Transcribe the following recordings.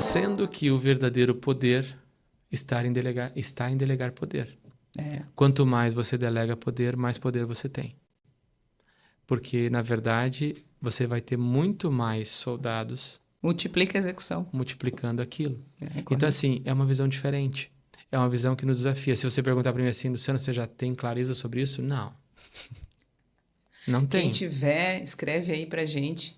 Sendo que o verdadeiro poder está em delegar poder. Quanto mais você delega poder, mais poder você tem. Porque, na verdade, você vai ter muito mais soldados... Multiplica a execução. Multiplicando aquilo. Então, assim, é uma visão diferente. É uma visão que nos desafia. Se você perguntar para mim assim, Luciano, você já tem clareza sobre isso? Não. Não tem. Quem tiver, escreve aí pra gente.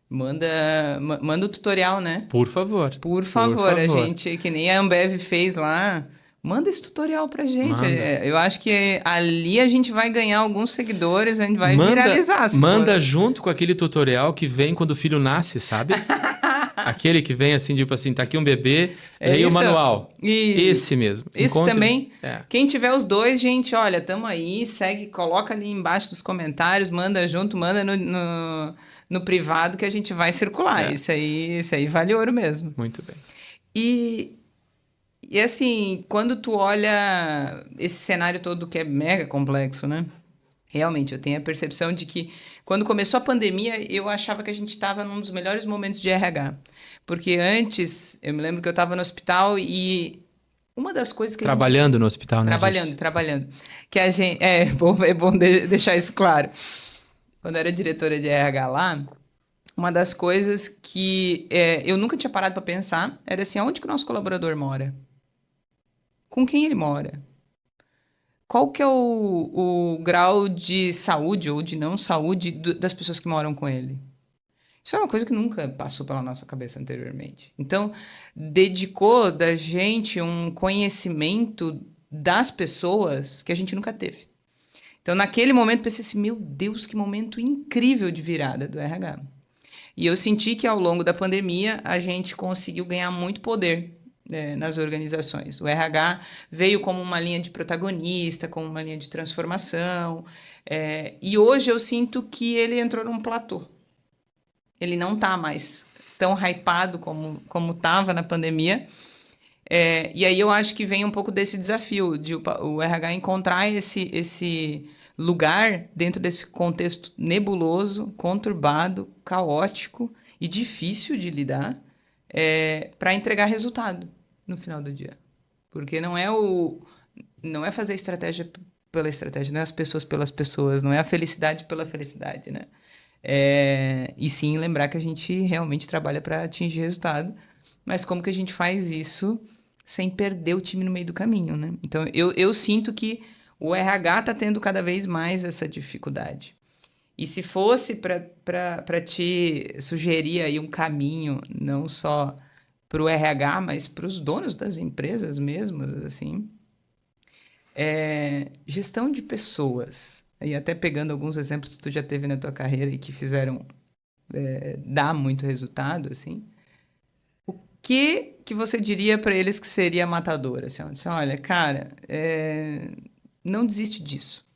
Manda o tutorial, né? Por favor. Por favor, a gente, que nem a Ambev fez lá, manda esse tutorial pra gente. Eu acho que ali a gente vai ganhar alguns seguidores, a gente vai viralizar. Manda junto com aquele tutorial que vem quando o filho nasce, sabe? Aquele que vem assim, tipo assim, tá aqui um bebê, leia o manual. Esse mesmo. Esse também. Quem tiver os dois, gente, olha, tamo aí, segue, coloca ali embaixo dos comentários, manda junto, manda no privado que a gente vai circular. Isso aí vale ouro mesmo. Muito bem. E assim, quando tu olha esse cenário todo que é mega complexo, né? Realmente, eu tenho a percepção de que quando começou a pandemia, eu achava que a gente estava num dos melhores momentos de RH. Porque antes, eu me lembro que eu estava no hospital e uma das coisas que Trabalhando no hospital, né? Trabalhando. Que a gente... É bom deixar isso claro. Quando eu era diretora de RH lá, uma das coisas que eu nunca tinha parado para pensar era assim, aonde que o nosso colaborador mora? Com quem ele mora? Qual que é o grau de saúde ou de não saúde das pessoas que moram com ele? Isso é uma coisa que nunca passou pela nossa cabeça anteriormente. Então, dedicou da gente um conhecimento das pessoas que a gente nunca teve. Então, naquele momento, pensei assim, meu Deus, que momento incrível de virada do RH. E eu senti que ao longo da pandemia, a gente conseguiu ganhar muito poder nas organizações. O RH veio como uma linha de protagonista, como uma linha de transformação. E hoje eu sinto que ele entrou num platô. Ele não está mais tão hypado como estava na pandemia. E aí eu acho que vem um pouco desse desafio de o RH encontrar esse lugar dentro desse contexto nebuloso, conturbado, caótico e difícil de lidar para entregar resultado no final do dia. Porque não é fazer estratégia pela estratégia, não é as pessoas pelas pessoas, não é a felicidade pela felicidade, né? E sim lembrar que a gente realmente trabalha para atingir resultado, mas como que a gente faz isso sem perder o time no meio do caminho, né? Então, eu sinto que o RH está tendo cada vez mais essa dificuldade. E se fosse para te sugerir aí um caminho, não só para o RH, mas para os donos das empresas mesmos, assim, gestão de pessoas. E até pegando alguns exemplos que tu já teve na tua carreira e que fizeram dar muito resultado, assim, o que você diria para eles que seria matador? Assim, olha, cara, não desiste disso.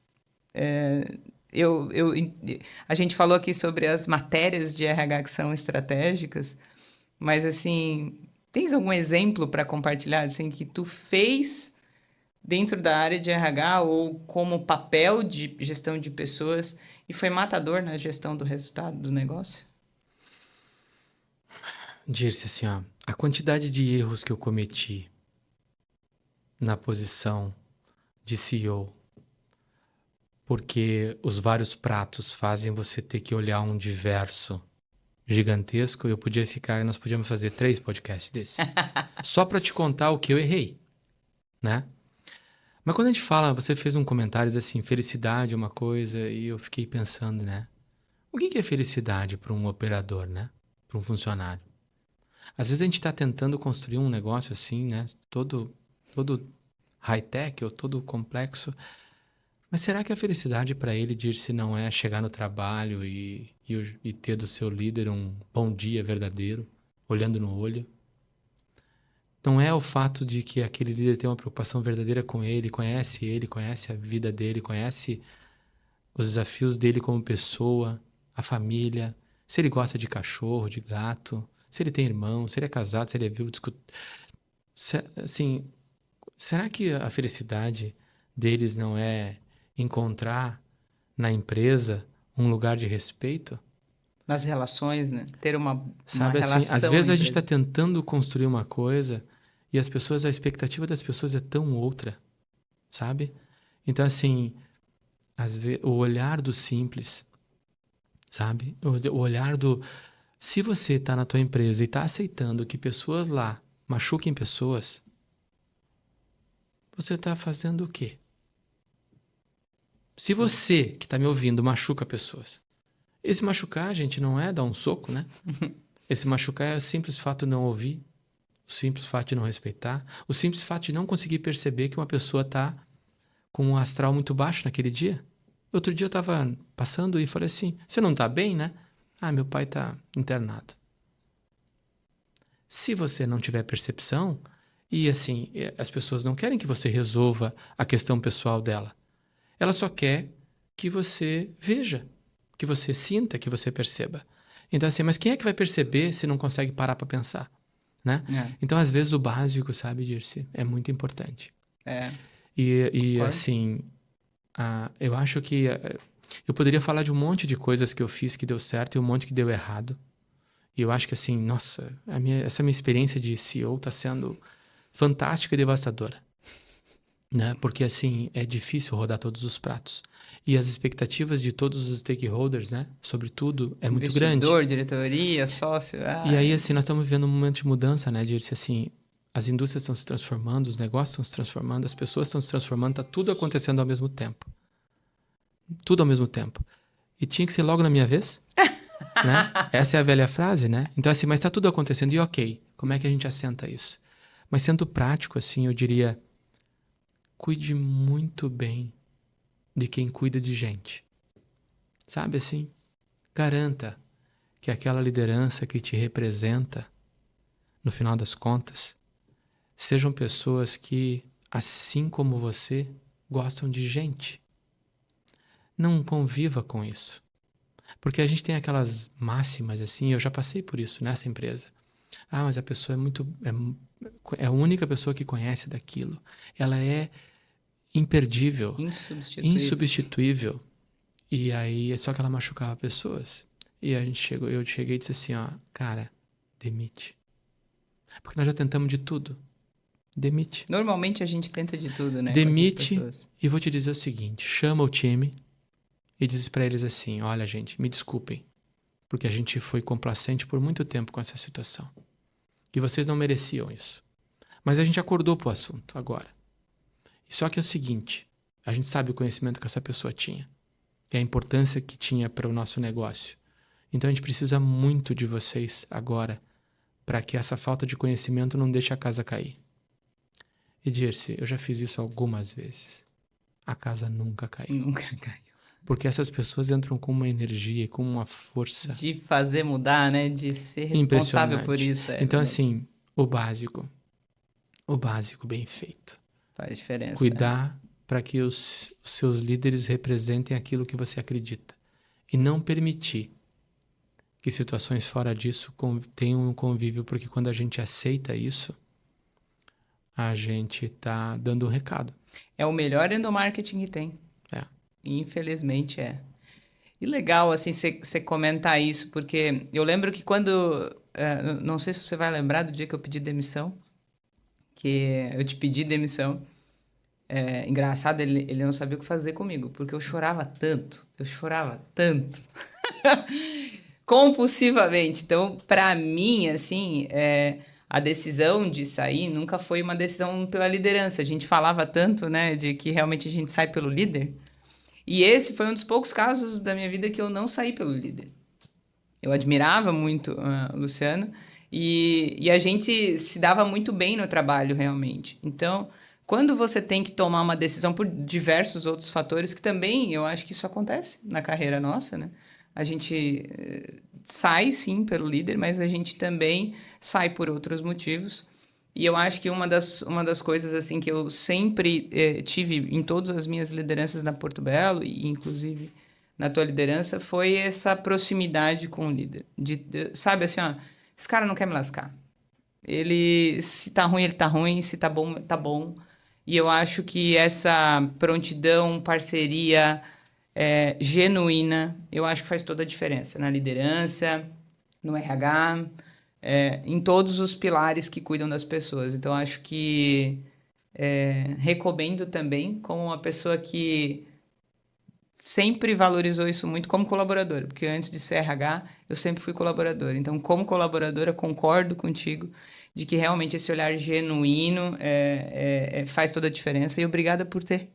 A gente falou aqui sobre as matérias de RH que são estratégicas, mas, assim, tens algum exemplo para compartilhar, assim, que tu fez dentro da área de RH ou como papel de gestão de pessoas e foi matador na gestão do resultado do negócio? Dirce, assim, ó, a quantidade de erros que eu cometi na posição de CEO, porque os vários pratos fazem você ter que olhar um diverso gigantesco, nós podíamos fazer 3 podcasts desses. Só para te contar o que eu errei, né? Mas quando a gente fala, você fez um comentário assim, felicidade é uma coisa, e eu fiquei pensando, né? O que é felicidade para um operador, né? Para um funcionário? Às vezes a gente está tentando construir um negócio assim, né? Todo high-tech ou todo complexo. Mas será que a felicidade para ele, Dirce, não é chegar no trabalho e ter do seu líder um bom dia verdadeiro, olhando no olho? Não é o fato de que aquele líder tem uma preocupação verdadeira com ele, conhece a vida dele, conhece os desafios dele como pessoa, a família, se ele gosta de cachorro, de gato, se ele tem irmão, se ele é casado, se ele é vivo, assim, será que a felicidade deles não é encontrar na empresa um lugar de respeito? Nas relações, né? Ter uma Sabe assim, às relação vezes a entre gente está tentando construir uma coisa e as pessoas, a expectativa das pessoas é tão outra, sabe? Então, assim, o olhar do simples, sabe? O olhar do... Se você está na tua empresa e está aceitando que pessoas lá machuquem pessoas, você está fazendo o quê? Se você, que está me ouvindo, machuca pessoas, esse machucar, gente, não é dar um soco, né? Esse machucar é o simples fato de não ouvir, o simples fato de não respeitar, o simples fato de não conseguir perceber que uma pessoa está com um astral muito baixo naquele dia. Outro dia eu estava passando e falei assim, você não está bem, né? Ah, meu pai está internado. Se você não tiver percepção, e assim, as pessoas não querem que você resolva a questão pessoal dela. Ela só quer que você veja, que você sinta, que você perceba. Então assim, mas quem é que vai perceber se não consegue parar para pensar, né? Então às vezes o básico, sabe, Dirce, é muito importante. E assim, eu acho que eu poderia falar de um monte de coisas que eu fiz que deu certo e um monte que deu errado. E eu acho que assim, nossa, essa minha experiência de CEO está sendo fantástica e devastadora. Né? Porque assim, é difícil rodar todos os pratos. E as expectativas de todos os stakeholders, né? Sobre tudo, é muito grande. Investidor, diretoria, sócio... E aí, assim, nós estamos vivendo um momento de mudança, né? De assim, as indústrias estão se transformando, os negócios estão se transformando, as pessoas estão se transformando, tá tudo acontecendo ao mesmo tempo. Tudo ao mesmo tempo. E tinha que ser logo na minha vez, né? Essa é a velha frase, né? Então, assim, mas tá tudo acontecendo. E ok, como é que a gente assenta isso? Mas sendo prático, assim, eu diria... Cuide muito bem de quem cuida de gente. Sabe assim? Garanta que aquela liderança que te representa, no final das contas, sejam pessoas que, assim como você, gostam de gente. Não conviva com isso. Porque a gente tem aquelas máximas assim, eu já passei por isso nessa empresa. Ah, mas a pessoa é a única pessoa que conhece daquilo. Ela é imperdível, insubstituível. E aí, só que ela machucava pessoas. E eu cheguei e disse assim, ó, cara, demite. Porque nós já tentamos de tudo. Demite. Normalmente a gente tenta de tudo, né? Demite, e vou te dizer o seguinte, chama o time e diz pra eles assim, olha gente, me desculpem, porque a gente foi complacente por muito tempo com essa situação. E vocês não mereciam isso. Mas a gente acordou pro assunto agora. Só que é o seguinte, a gente sabe o conhecimento que essa pessoa tinha e a importância que tinha para o nosso negócio. Então a gente precisa muito de vocês agora para que essa falta de conhecimento não deixe a casa cair. E Dirce, eu já fiz isso algumas vezes. A casa nunca caiu. Nunca caiu. Porque essas pessoas entram com uma energia e com uma força. De fazer mudar, né? De ser responsável por isso. Então assim, o básico bem feito. Faz diferença. Cuidar para que os seus líderes representem aquilo que você acredita. E não permitir que situações fora disso tenham um convívio, porque quando a gente aceita isso, a gente está dando um recado. É o melhor endomarketing que tem. Infelizmente é. E legal, assim, você comentar isso, porque eu lembro que quando... não sei se você vai lembrar do dia que eu pedi demissão, que eu te pedi demissão. Engraçado, ele não sabia o que fazer comigo, porque eu chorava tanto, compulsivamente. Então, para mim, assim, a decisão de sair nunca foi uma decisão pela liderança. A gente falava tanto, né, de que realmente a gente sai pelo líder. E esse foi um dos poucos casos da minha vida que eu não saí pelo líder. Eu admirava muito o Luciano e a gente se dava muito bem no trabalho, realmente. Então, quando você tem que tomar uma decisão por diversos outros fatores, que também eu acho que isso acontece na carreira nossa, né? A gente sai, sim, pelo líder, mas a gente também sai por outros motivos. E eu acho que uma das coisas assim que eu sempre tive em todas as minhas lideranças na Porto Belo, e inclusive na tua liderança, foi essa proximidade com o líder. Sabe assim, ó, esse cara não quer me lascar. Se tá ruim, ele tá ruim, se tá bom, tá bom. E eu acho que essa prontidão, parceria, genuína, eu acho que faz toda a diferença na liderança, no RH, em todos os pilares que cuidam das pessoas. Então, acho que recomendo também como uma pessoa que sempre valorizou isso muito como colaboradora, porque antes de ser RH, eu sempre fui colaboradora. Então, como colaboradora, concordo contigo de que realmente esse olhar genuíno faz toda a diferença. E obrigada por ter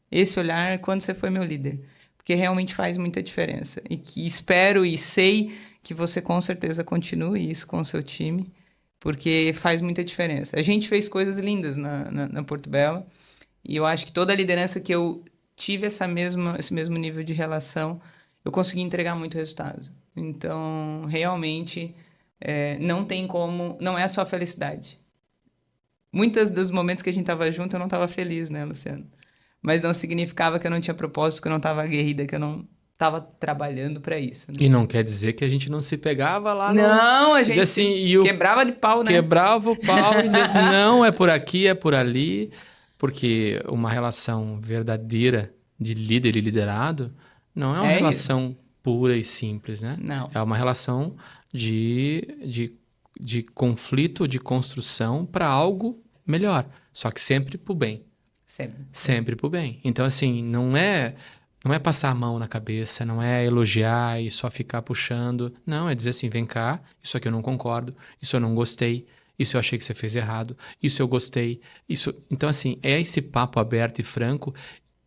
esse olhar quando você foi meu líder, porque realmente faz muita diferença. E que espero e sei que você com certeza continue isso com o seu time, porque faz muita diferença. A gente fez coisas lindas na Porto Belo, e eu acho que toda a liderança que eu tive esse mesmo nível de relação, eu consegui entregar muito resultado. Então, realmente, não tem como... Não é só felicidade. Muitos dos momentos que a gente estava junto, eu não estava feliz, né, Luciano? Mas não significava que eu não tinha propósito, que eu não estava aguerrida, que eu não estava trabalhando para isso. Né? E não quer dizer que a gente não se pegava lá Não, a gente assim, quebrava de pau, né? Quebrava o pau e dizia, não, é por aqui, é por ali. Porque uma relação verdadeira de líder e liderado não é uma relação pura e simples, né? Não. É uma relação de conflito, de construção para algo melhor. Só que sempre pro bem. Sempre pro bem. Então, assim, não é passar a mão na cabeça, não é elogiar e só ficar puxando. Não, é dizer assim, vem cá, isso aqui eu não concordo, isso eu não gostei. Isso eu achei que você fez errado. Isso eu gostei. Então, assim, é esse papo aberto e franco.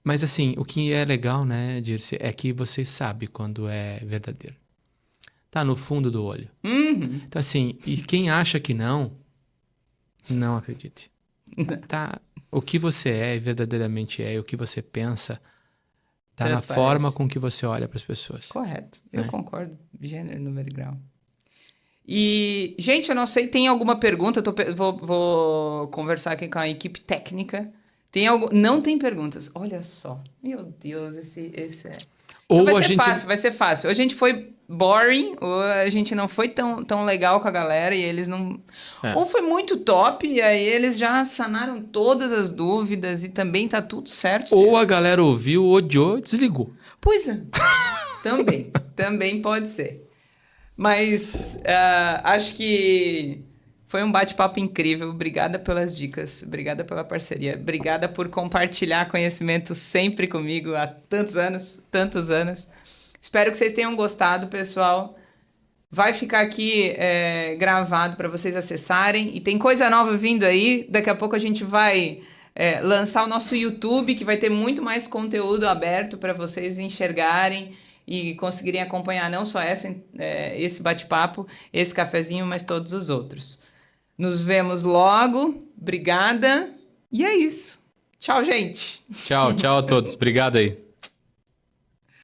Mas, assim, o que é legal, né, Dirce, é que você sabe quando é verdadeiro. Tá no fundo do olho. Uhum. Então, assim, e quem acha que não acredite. Tá, o que você é verdadeiramente e o que você pensa tá na forma com que você olha para as pessoas. Correto. Né? Eu concordo. Gênero, número e grau. E, gente, eu não sei, tem alguma pergunta? Vou conversar aqui com a equipe técnica. Não tem perguntas. Olha só. Meu Deus, esse é... Então vai ser fácil. A gente foi boring, ou a gente não foi tão legal com a galera e eles não... Ou foi muito top e aí eles já sanaram todas as dúvidas e também tá tudo certo. Ou a galera ouviu, odiou, desligou. Pois é. Também pode ser. Mas acho que foi um bate-papo incrível. Obrigada pelas dicas, obrigada pela parceria, obrigada por compartilhar conhecimento sempre comigo há tantos anos. Espero que vocês tenham gostado, pessoal. Vai ficar aqui gravado para vocês acessarem. E tem coisa nova vindo aí. Daqui a pouco a gente vai lançar o nosso YouTube, que vai ter muito mais conteúdo aberto para vocês enxergarem e conseguirem acompanhar não só esse bate-papo, esse cafezinho, mas todos os outros. Nos vemos logo. Obrigada. E é isso. Tchau, gente. Tchau a todos. Obrigado aí.